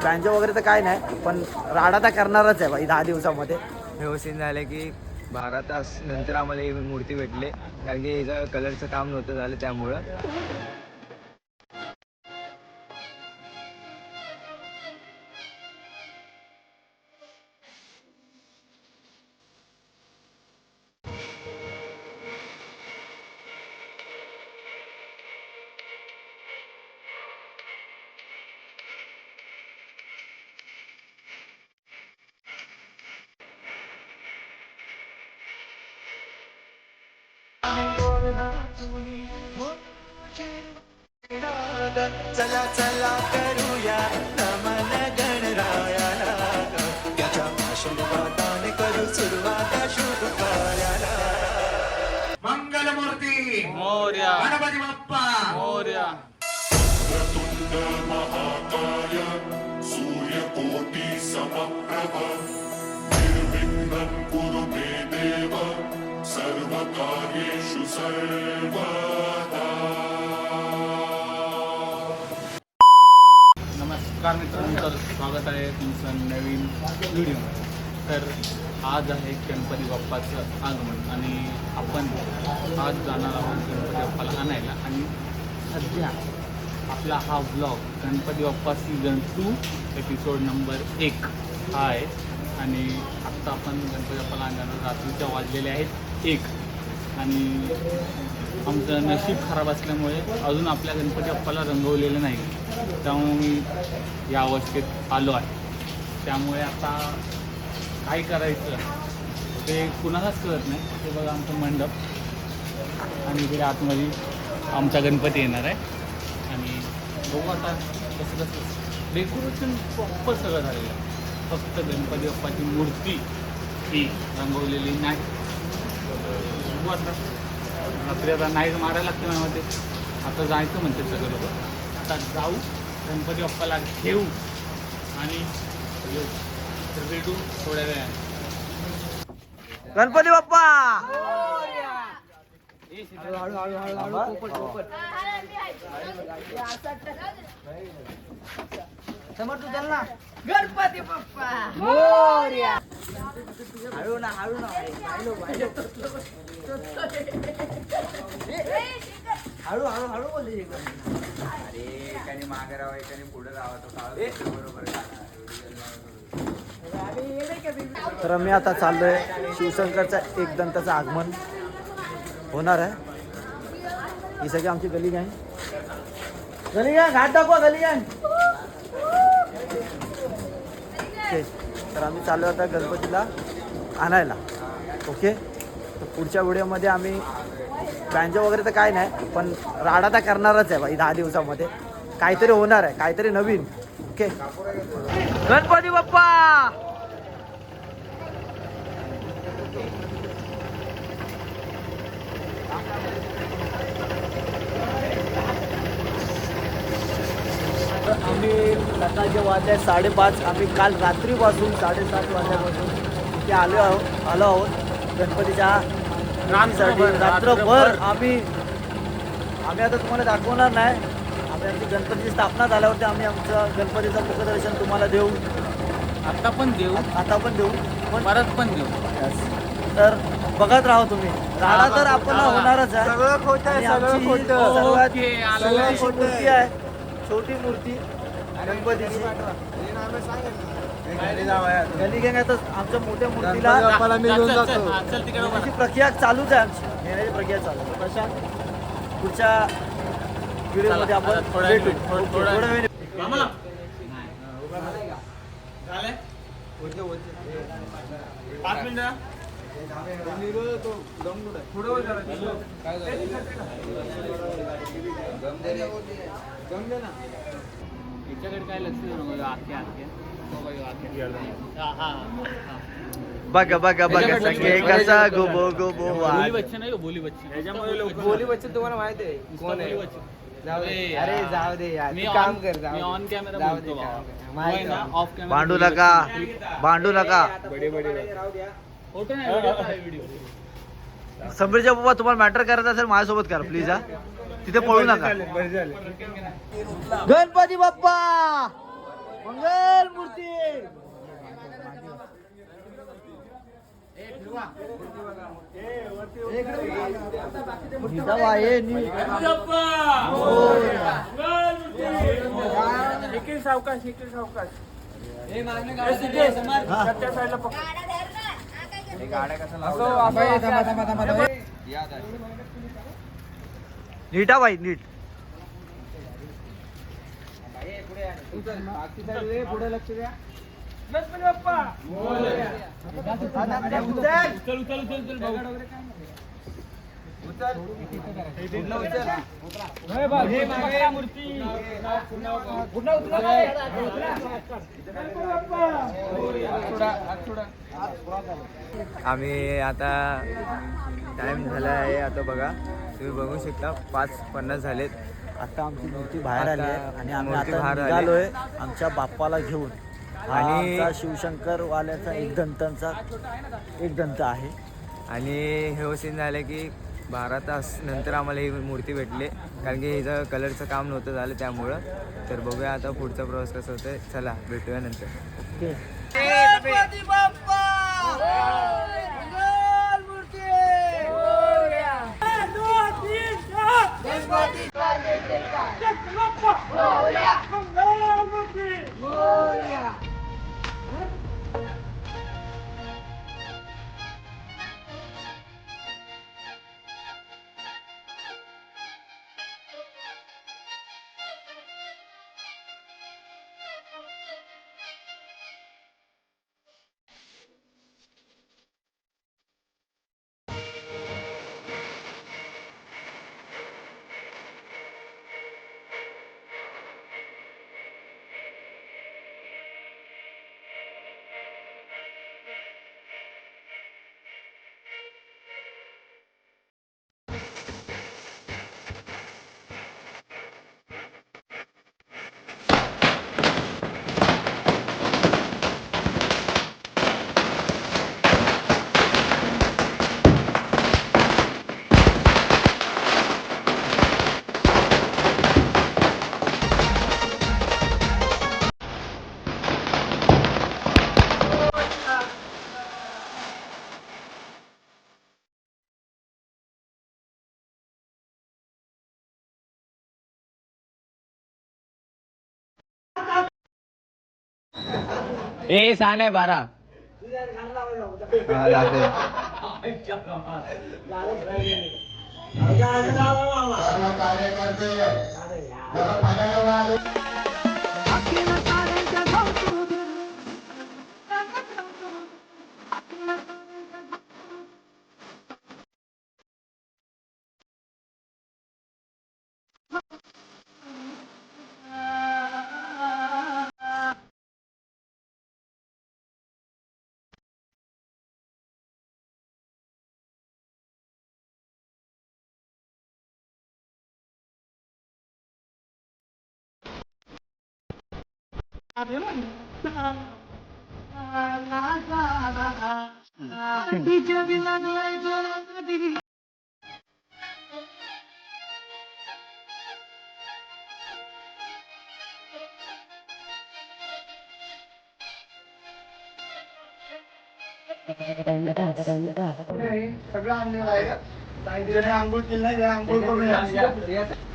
Banjo वगैरे तर काय नाही, पण राडा तर करणारच आहे भाई 10 दिवसामध्ये. व्यवस्थित झालं की 12 तास नंतर आम्हाला ही मूर्ती भेटली, कारण की हिचं कलरचं काम नव्हतं झालं त्यामुळं. चला चला करूया नमन गणरायाला, त्याच्या आशीर्वादाने करू सुरुवात शुभ कार्याला. मंगलमूर्ती मोरया, गणपती बाप्पा मोरया. महाकाय सूर्यकोटि समप्रभ निर्विघ्नं कुरु मे देव सर्वकार्येषु सर्वदा. नमस्कार मित्रांनो, तर स्वागत आहे तुमचं नवीन व्हिडिओ. तर आज आहे गणपती बाप्पाचं आगमन आणि आपण आज जाणार आहोत गणपती बाप्पाला आणायला. आणि सध्या आपला हा vlog Ganpati Bappa season 2 episode number 1 हा आहे. आणि आत्ता आपण गणपती बाप्पाला आणणार, रात्रीच्या वाजलेले आहेत 1. आणि आमचं नशीब खराब असल्यामुळे अजून आपल्या गणपती बाप्पाला रंगवलेलं नाही, त्यामुळे मी या अवस्थेत आलो आहे. त्यामुळे आता काय करायचं ते कुणालाच कळत नाही. ते बघा आमचं मंडप आणि इकडे आतमध्ये आमचा गणपती येणार आहे. आणि बघू आता कसं कसं डेकोरेशन प्रॉपर सगळं झालेलं आहे, फक्त गणपती बाप्पाची मूर्ती ही रंगवलेली नाही. बघू आता रात्री आता नाही मारायला लागते माझ्यामध्ये. आता जायचं म्हणते सगळं लोक. आता जाऊ गणपती बाप्पाला घेऊ आणि येऊ. तर भेटू थोड्या वेळाने. गणपती बाप्पा समोर तू चल ना. गणपती बाप्पा मोरया. हळू ना हळू ना हळू हळू हळू बोलले. अरे एकाने मागे राहावं, एकाने पुढे राहावं, तो बरोबर. तर मी आता चाललोय शिवशंकरचा एक दंताचं आगमन होणार आहे. ही सगळी आमची गली गँग. गली गँग घाट दाखवा, गली गँग. तर आम्ही चाललो आता गणपतीला आणायला. ओके, तर पुढच्या व्हिडिओमध्ये आम्ही बँजो वगैरे तर काय नाही, पण राडा तर करणारच आहे भाई 10 दिवसामध्ये. काहीतरी होणार आहे, काहीतरी नवीन. ओके, गणपती बाप्पा. आम्ही सकाळचे वाजले 5:30. आम्ही काल रात्रीपासून 7:30 वाजल्यापासून इथे आलो आहोत गणपतीच्या रात्रीसाठी. रात्रभर आम्ही आता तुम्हाला दाखवणार नाही. आम्ही आमची गणपतीची स्थापना झाल्यावरती आम्ही आमचं गणपतीचं मुखदर्शन तुम्हाला देऊ. आत्ता पण देऊ, आता पण देऊ, पण परत पण देऊ. तर बघत राहा तुम्ही. राडा तर आपण होणारच आहे. सगळं खोटं आहे, आणि सगळं आमची खोटं. सर्वात ओके, आलं छोटीशी मूर्ती आहे, छोटी मूर्ती गणपतीची. गली गँगातच आमच्या मोठ्या मूर्तीला चल तिकडे त्याची प्रक्रिया चालूच आहे. आमची नेण्याची प्रक्रिया चालू आहे. कशा पुढच्या व्हिडिओमध्ये आपण भेटू. थोडा वेळ. झालंय 5 मिनिटं. याच्याकडे काय लक्ष देऊ नको. आख्या बघा बघा बघा सगळे कसा गोबो गोबो बोली बच्चे नाही, बोली बच्चे. त्याच्यामुळे बोली बच्चे तुम्हाला माहिती आहे कोण आहे? जाऊ दे, अरे जाऊ दे यार, मी तू काम कर. मी ऑन कॅमेरा जाऊ दे, बोलतो काम बाबा. माहिती ना आहे. ऑफ कॅमेरा भांडू नका, भांडू नका. फोटो नाही, व्हिडिओ. समीरच्या बाबा तुम्हाला मॅटर करायचं असेल माझ्यासोबत करा प्लीज. हा तिथे पळू नका. गणपती बाप्पा मंगल. नीटा बाई नीट पुढे लक्ष द्या. आम्ही आता टाइम झाला आहे. आता बघा तुम्ही बघू शकता 5:50 झालेत. आता आमची मूर्ती बाहेर आली आहे आणि आम्ही मूर्ती आता बाहेर आली. निघालोय आमच्या बाप्पाला घेऊन. आणि- आणि आमचा शिवशंकर वाल्याचा एक दंत आहे. आणि हे सीन झालं की 12 तास नंतर आम्हाला ही मूर्ती भेटली, कारण की हिचं कलरचं काम नव्हतं झालं त्यामुळं. तर बघूया आता पुढचा प्रवास कसा होतोय. चला भेटूया नंतर. ओके. ए 12.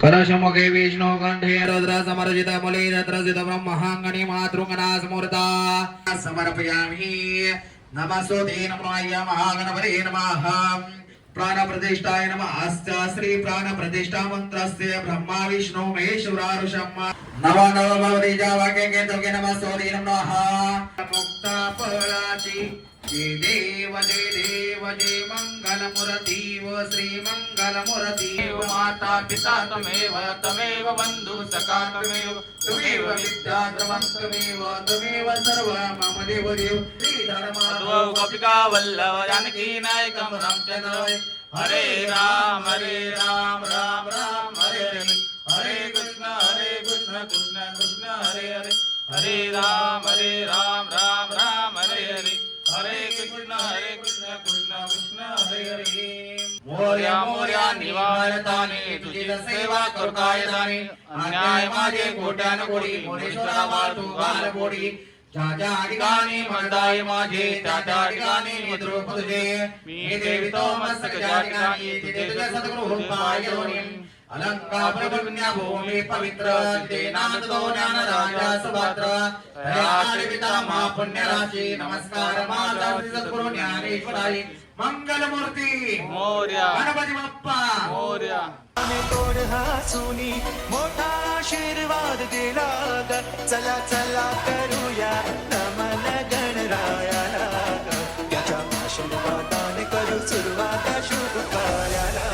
कलशमुखे विष्णु कंठे रुद्र समर्जित मुलीरत्रजित ब्रह्मांगणी मातृंगना समूर्ता समर्पयामि. नमस्तुते नमोऽय महागणपते नमः. प्राणप्रतिष्ठाय नमः. श्री प्राणप्रतिष्ठा मंत्रस्य ब्रह्मा विष्णु महेश्वरारुषम् नमो नमो भगवते जावाके केतुके नमस्तुते नमः. मुक्ता फलाची जय देव जय मंगलमूर्ति व श्री मंगलमूर्ति माता पिता तमेव बंधु सखा त्वमेव विद्या त्वमेव त्वमेव सर्व मम देव श्री धर्मा गोपिका वल्लभ जानकी नायकम रामचंद्र. हरे राम राम राम हरे हरे. हरे कृष्ण कृष्ण कृष्ण हरे हरे. हरे राम राम राम हरे हरे. हरे कृष्ण कृष्ण कृष्ण हरे हरे. मोर्या मोर्या निवारताने तुझी सेवा करताय दानी. अन्याय माझे कोट्यान कोटी मोरेश्वरा बाळ तू घाल कोटी. ज्या ज्या ठिकाणी म्हणताय माझे त्या त्या ठिकाणी निद्रूप तुझे मी देवितो मस्तक ज्या ठिकाणी तिथे तुझ्या सद्गुरु हुंकाय घेऊन अलंकार प्रभुन्या भूमी पवित्र तिथे नांदतो ज्ञानराजा सुभद्र तयाचे पिता महापुण्य राशी नमस्कार माझा श्री सद्गुरु ज्ञानेश्वराय मंगलमूर्ती मोरया गणपती बाप्पा मोरया आणि गोड हसूनी मोठा आशीर्वाद दिला ग चला चला करूया नमन गणरायाला ग त्याच्या आशीर्वादाने करू सुरुवात शुभ कार्याला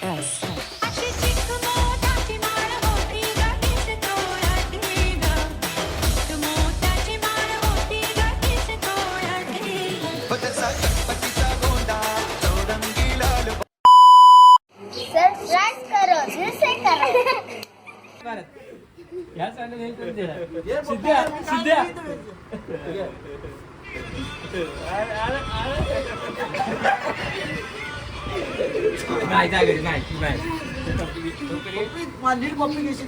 अशी चिक मोठाची माळ होती गतीस तोळ्याची ग मोठाची माळ होती गतीस तोळ्याची बदलसा गणपतीचा गोंडा चौरंगी लाल सबस्क्राइब करो जिसे करो नीट कॉपी घेशील